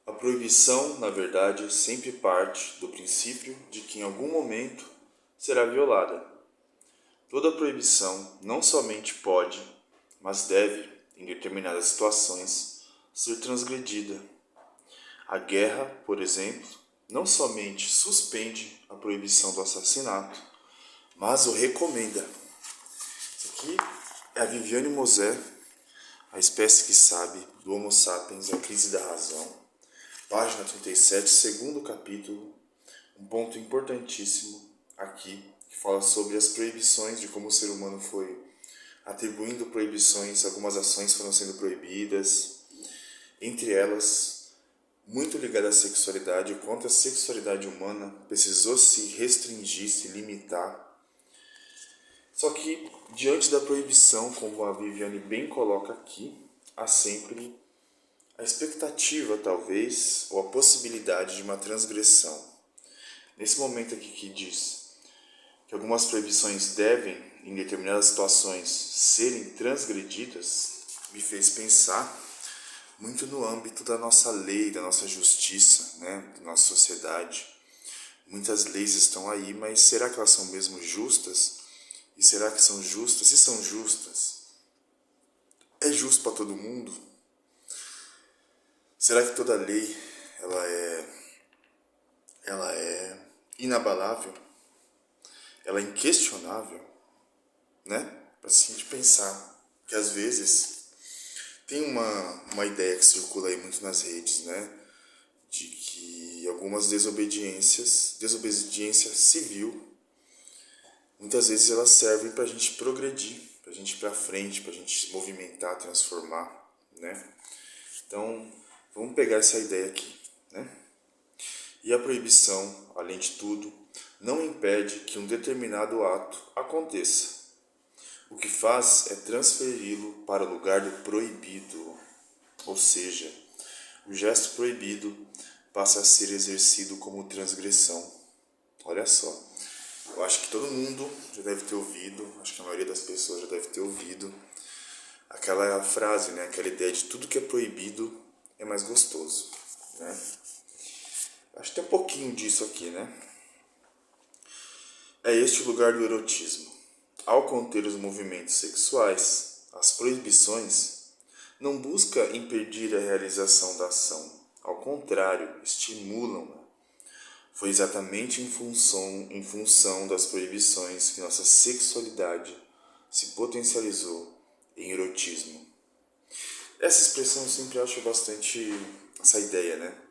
A proibição, na verdade, sempre parte do princípio de que em algum momento será violada. Toda proibição não somente pode, mas deve, em determinadas situações, ser transgredida. A guerra, por exemplo, não somente suspende a proibição do assassinato, mas o recomenda. Isso aqui é a Viviane Mosé, A Espécie que Sabe, do Homo Sapiens, A Crise da Razão, página 37, segundo capítulo, um ponto importantíssimo aqui, que fala sobre as proibições, de como o ser humano foi atribuindo proibições, algumas ações foram sendo proibidas, entre elas, muito ligada à sexualidade, o quanto a sexualidade humana precisou se restringir, se limitar. Só que, diante da proibição, como a Viviane bem coloca aqui, há sempre a expectativa, talvez, ou a possibilidade de uma transgressão. Nesse momento aqui que diz que algumas proibições devem, em determinadas situações, serem transgredidas, me fez pensar muito no âmbito da nossa lei, da nossa justiça, né, da nossa sociedade. Muitas leis estão aí, mas será que elas são mesmo justas? E será que são justas? Se são justas, é justo para todo mundo? Será que toda lei ela é inabalável? Ela é inquestionável, né? Para a gente pensar que às vezes tem uma ideia que circula aí muito nas redes, né? De que algumas desobediência civil, muitas vezes elas servem para a gente progredir, para a gente ir para frente, para a gente se movimentar, transformar, né? Então, vamos pegar essa ideia aqui, né? E a proibição, além de tudo, não impede que um determinado ato aconteça. O que faz é transferi-lo para o lugar do proibido, ou seja, o gesto proibido passa a ser exercido como transgressão. Olha só, eu acho que todo mundo já deve ter ouvido, acho que a maioria das pessoas já deve ter ouvido aquela frase, né? Aquela ideia de tudo que é proibido é mais gostoso, né? Acho que tem um pouquinho disso aqui, né? É este o lugar do erotismo. Ao conter os movimentos sexuais, as proibições não busca impedir a realização da ação. Ao contrário, estimulam-na. Foi exatamente em função das proibições que nossa sexualidade se potencializou em erotismo. Essa expressão eu sempre acho bastante essa ideia, né?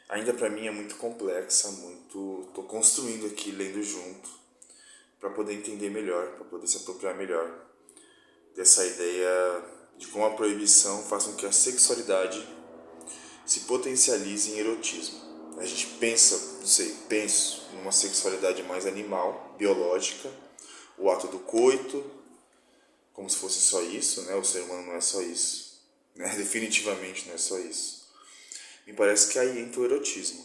Ainda para mim é muito complexa, tô construindo aqui, lendo junto, para poder entender melhor, para poder se apropriar melhor dessa ideia de como a proibição faz com que a sexualidade se potencialize em erotismo. A gente penso numa sexualidade mais animal, biológica, o ato do coito, como se fosse só isso, né? O ser humano não é só isso, né? Definitivamente não é só isso. Me parece que aí entra o erotismo.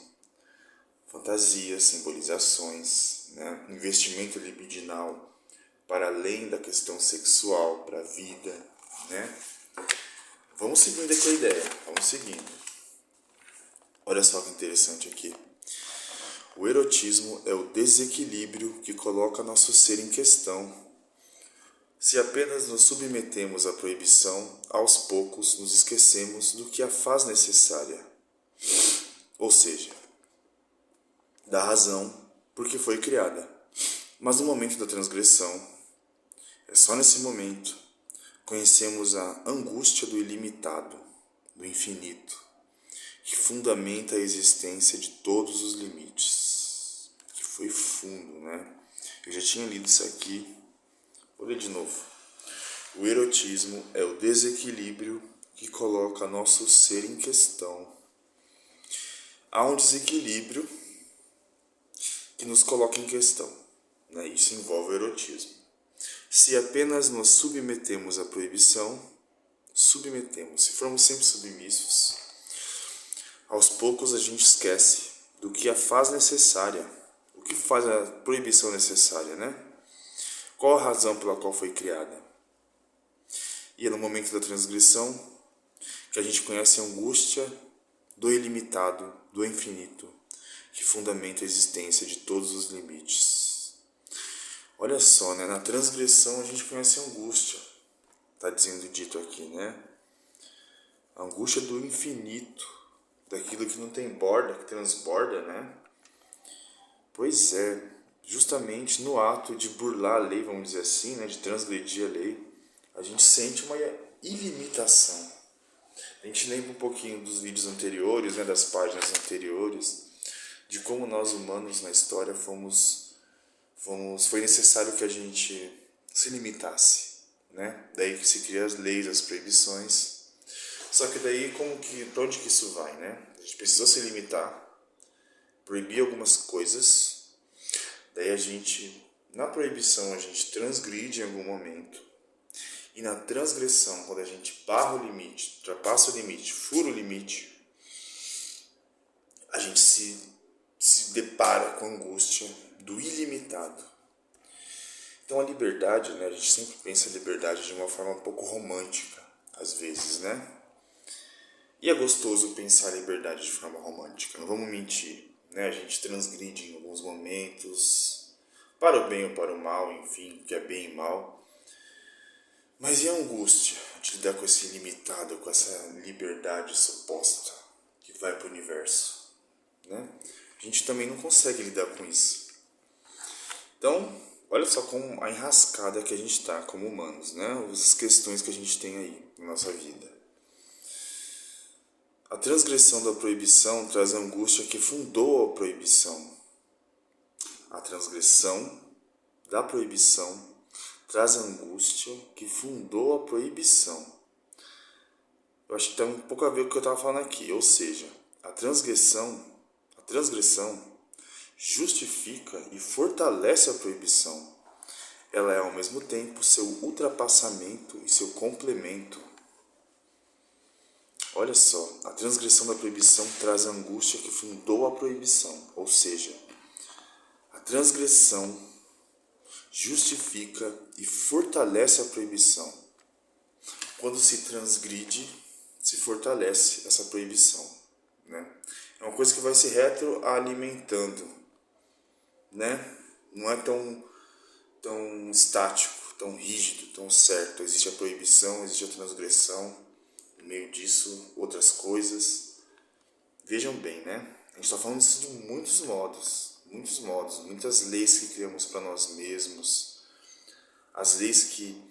Fantasias, simbolizações, né? Investimento libidinal para além da questão sexual, para a vida, né? Vamos seguindo aqui a ideia, vamos seguindo. Olha só que interessante aqui. O erotismo é o desequilíbrio que coloca nosso ser em questão. Se apenas nos submetemos à proibição, aos poucos nos esquecemos do que a faz necessária. Ou seja, da razão por que foi criada. Mas no momento da transgressão, é só nesse momento, conhecemos a angústia do ilimitado, do infinito, que fundamenta a existência de todos os limites. Que foi fundo, né? Eu já tinha lido isso aqui, vou ler de novo. O erotismo é o desequilíbrio que coloca nosso ser em questão. Há um desequilíbrio que nos coloca em questão, né? Isso envolve o erotismo. Se apenas nos submetemos à proibição, se formos sempre submissos, aos poucos a gente esquece do que a faz necessária, o que faz a proibição necessária, né? Qual a razão pela qual foi criada? E é no momento da transgressão que a gente conhece a angústia do ilimitado, do infinito, que fundamenta a existência de todos os limites. Olha só, né? Na transgressão a gente conhece a angústia, está dizendo dito aqui, né? A angústia do infinito, daquilo que não tem borda, que transborda, né? Pois é, justamente no ato de burlar a lei, vamos dizer assim, né? De transgredir a lei, a gente sente uma ilimitação. A gente lembra um pouquinho dos vídeos anteriores, né? Das páginas anteriores, de como nós humanos na história foi necessário que a gente se limitasse, né? Daí que se cria as leis, as proibições. Só que daí para onde que isso vai, né? A gente precisou se limitar, proibir algumas coisas. Daí na proibição a gente transgride em algum momento. E na transgressão, quando a gente barra o limite, ultrapassa o limite, fura o limite, a gente se depara com a angústia do ilimitado. Então a liberdade, né, a gente sempre pensa a liberdade de uma forma um pouco romântica, às vezes, né? E é gostoso pensar a liberdade de forma romântica, não vamos mentir, né? A gente transgride em alguns momentos, para o bem ou para o mal, enfim, que é bem e mal. Mas e a angústia de lidar com esse ilimitado, com essa liberdade suposta que vai para o universo, né? A gente também não consegue lidar com isso. Então, olha só como a enrascada que a gente está como humanos, né? As questões que a gente tem aí na nossa vida. A transgressão da proibição traz a angústia que fundou a proibição. A transgressão da proibição traz a angústia que fundou a proibição. Eu acho que tem um pouco a ver com o que eu estava falando aqui, ou seja, a transgressão justifica e fortalece a proibição. Ela é ao mesmo tempo seu ultrapassamento e seu complemento. Olha só, a transgressão da proibição traz a angústia que fundou a proibição, ou seja, a transgressão justifica e fortalece a proibição. Quando se transgride, se fortalece essa proibição, né? É uma coisa que vai se retroalimentando, né? Não é tão estático, tão rígido, tão certo. Existe a proibição, existe a transgressão. No meio disso, outras coisas. Vejam bem, né? A gente está falando disso de muitos modos, muitas leis que criamos para nós mesmos, as leis que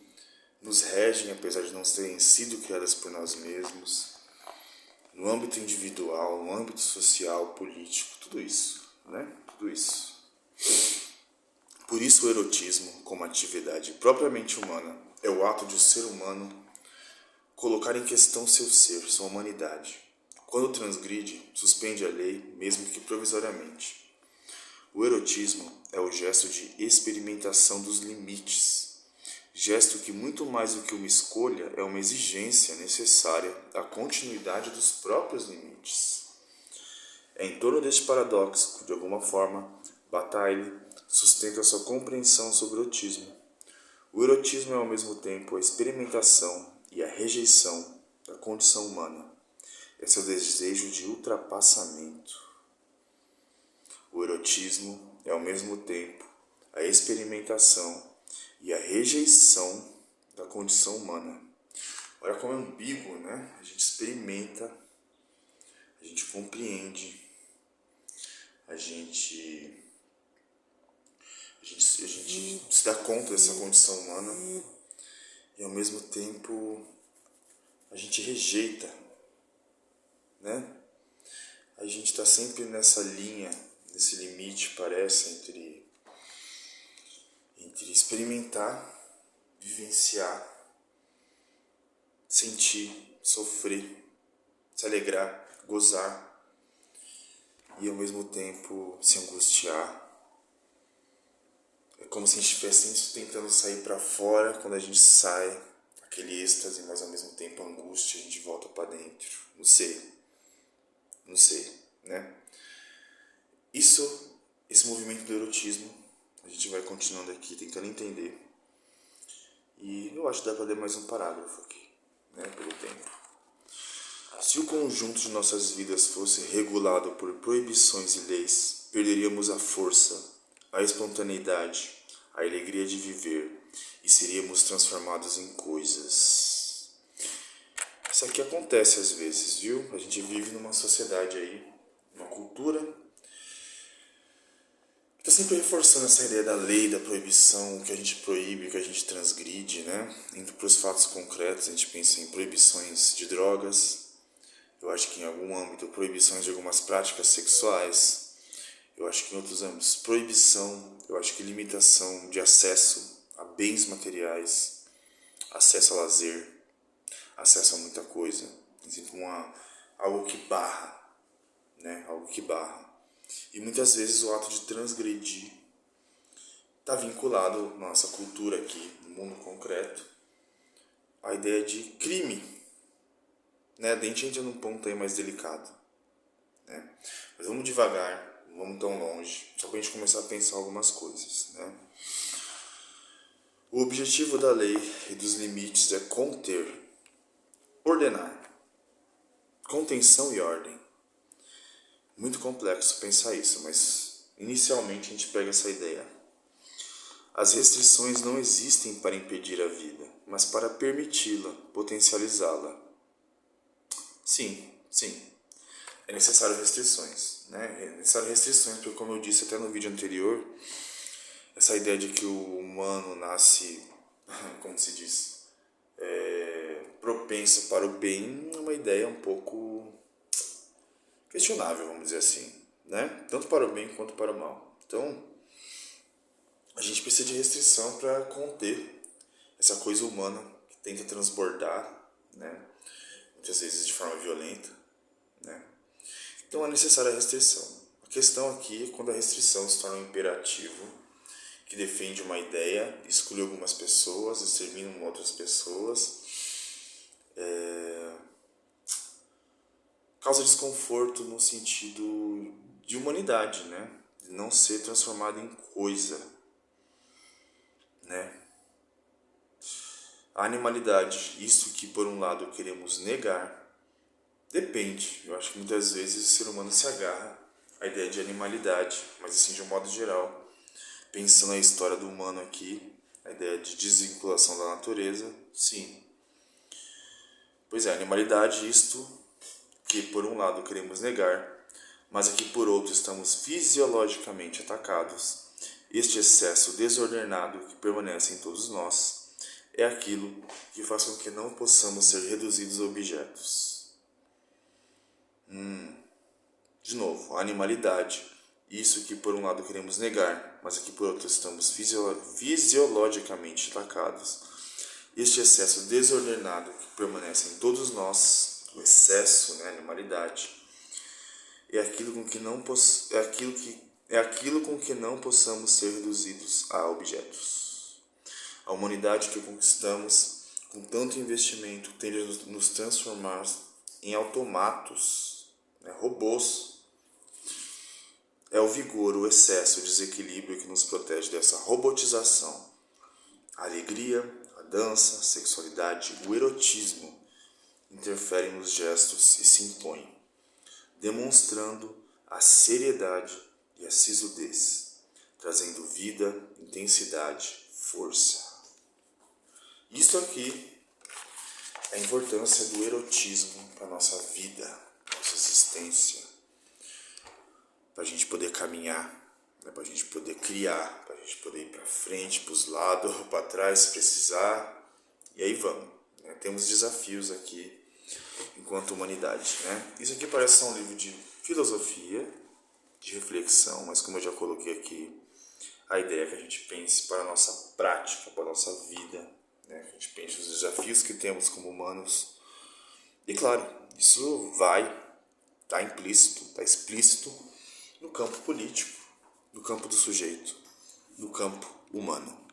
nos regem, apesar de não terem sido criadas por nós mesmos, no âmbito individual, no âmbito social, político, tudo isso, né? Tudo isso. Por isso o erotismo, como atividade propriamente humana, é o ato de o ser humano colocar em questão seu ser, sua humanidade. Quando transgride, suspende a lei, mesmo que provisoriamente. O erotismo é o gesto de experimentação dos limites, gesto que muito mais do que uma escolha é uma exigência necessária à continuidade dos próprios limites. É em torno deste paradoxo, de alguma forma, Bataille sustenta sua compreensão sobre o erotismo. O erotismo é ao mesmo tempo a experimentação e a rejeição da condição humana. É seu desejo de ultrapassamento. O erotismo é ao mesmo tempo a experimentação e a rejeição da condição humana. Olha como é ambíguo, né? A gente experimenta, a gente compreende, a gente se dá conta dessa condição humana e ao mesmo tempo a gente rejeita, né? A gente está sempre nessa linha, nesse limite, parece, entre experimentar, vivenciar, sentir, sofrer, se alegrar, gozar e ao mesmo tempo se angustiar. É como se a gente estivesse tentando sair para fora. Quando a gente sai, aquele êxtase, mas ao mesmo tempo angústia, a gente volta para dentro. Não sei, né? Esse movimento do erotismo, a gente vai continuando aqui, tentando entender. E eu acho que dá para ler mais um parágrafo aqui, né, pelo tempo. Se o conjunto de nossas vidas fosse regulado por proibições e leis, perderíamos a força, a espontaneidade, a alegria de viver e seríamos transformados em coisas. Isso aqui acontece às vezes, viu? A gente vive numa sociedade aí, uma cultura que está sempre reforçando essa ideia da lei, da proibição, o que a gente proíbe, o que a gente transgride, né? Indo para os fatos concretos, a gente pensa em proibições de drogas. Eu acho que em algum âmbito, proibições de algumas práticas sexuais. Eu acho que em outros âmbitos, proibição. Eu acho que limitação de acesso a bens materiais, acesso a lazer, acesso a muita coisa. Assim, algo que barra, né? Algo que barra. E muitas vezes o ato de transgredir está vinculado na nossa cultura aqui, no mundo concreto, à ideia de crime. Né? A gente entra num ponto aí mais delicado. Né? Mas vamos devagar, não vamos tão longe, só para a gente começar a pensar algumas coisas. Né? O objetivo da lei e dos limites é conter, ordenar, contenção e ordem. Muito complexo pensar isso, mas inicialmente a gente pega essa ideia. As restrições não existem para impedir a vida, mas para permiti-la, potencializá-la. Sim. É necessário restrições, né? É necessário restrições, porque como eu disse até no vídeo anterior, essa ideia de que o humano nasce, como se diz, propenso para o bem, é uma ideia um pouco questionável, vamos dizer assim, né? Tanto para o bem quanto para o mal. Então, a gente precisa de restrição para conter essa coisa humana que tenta transbordar, né? Muitas vezes de forma violenta, né? Então é necessária a restrição. A questão aqui é quando a restrição se torna um imperativo que defende uma ideia, exclui algumas pessoas, extermina outras pessoas, causa desconforto no sentido de humanidade, né? De não ser transformado em coisa, né? A animalidade, isso que por um lado queremos negar, depende. Eu acho que muitas vezes o ser humano se agarra à ideia de animalidade, mas assim de um modo geral, pensando na história do humano aqui, a ideia de desvinculação da natureza, sim. Pois é, animalidade, isto que por um lado queremos negar, mas aqui por outro estamos fisiologicamente atacados. Este excesso desordenado que permanece em todos nós é aquilo que faz com que não possamos ser reduzidos a objetos. De novo, a animalidade, isso que por um lado queremos negar, mas aqui por outro estamos fisiologicamente atacados. Este excesso desordenado que permanece em todos nós, o excesso, né, a animalidade, é aquilo com que não possamos ser reduzidos a objetos. A humanidade que conquistamos com tanto investimento tende a nos transformar em automatos, né, robôs. É o vigor, o excesso, o desequilíbrio que nos protege dessa robotização. A alegria, a dança, a sexualidade, o erotismo interferem nos gestos e se impõem, demonstrando a seriedade e a sisudez, trazendo vida, intensidade, força. Isso aqui é a importância do erotismo para a nossa vida, nossa existência, para a gente poder caminhar, né, para a gente poder criar, para a gente poder ir para frente, para os lados, para trás, se precisar, e aí vamos. Né? Temos desafios aqui enquanto humanidade. Né? Isso aqui parece ser um livro de filosofia, de reflexão, mas como eu já coloquei aqui, a ideia é que a gente pense para a nossa prática, para a nossa vida, né? Que a gente pense os desafios que temos como humanos. E claro, isso vai estar implícito, está explícito no campo político, no campo do sujeito, no campo humano.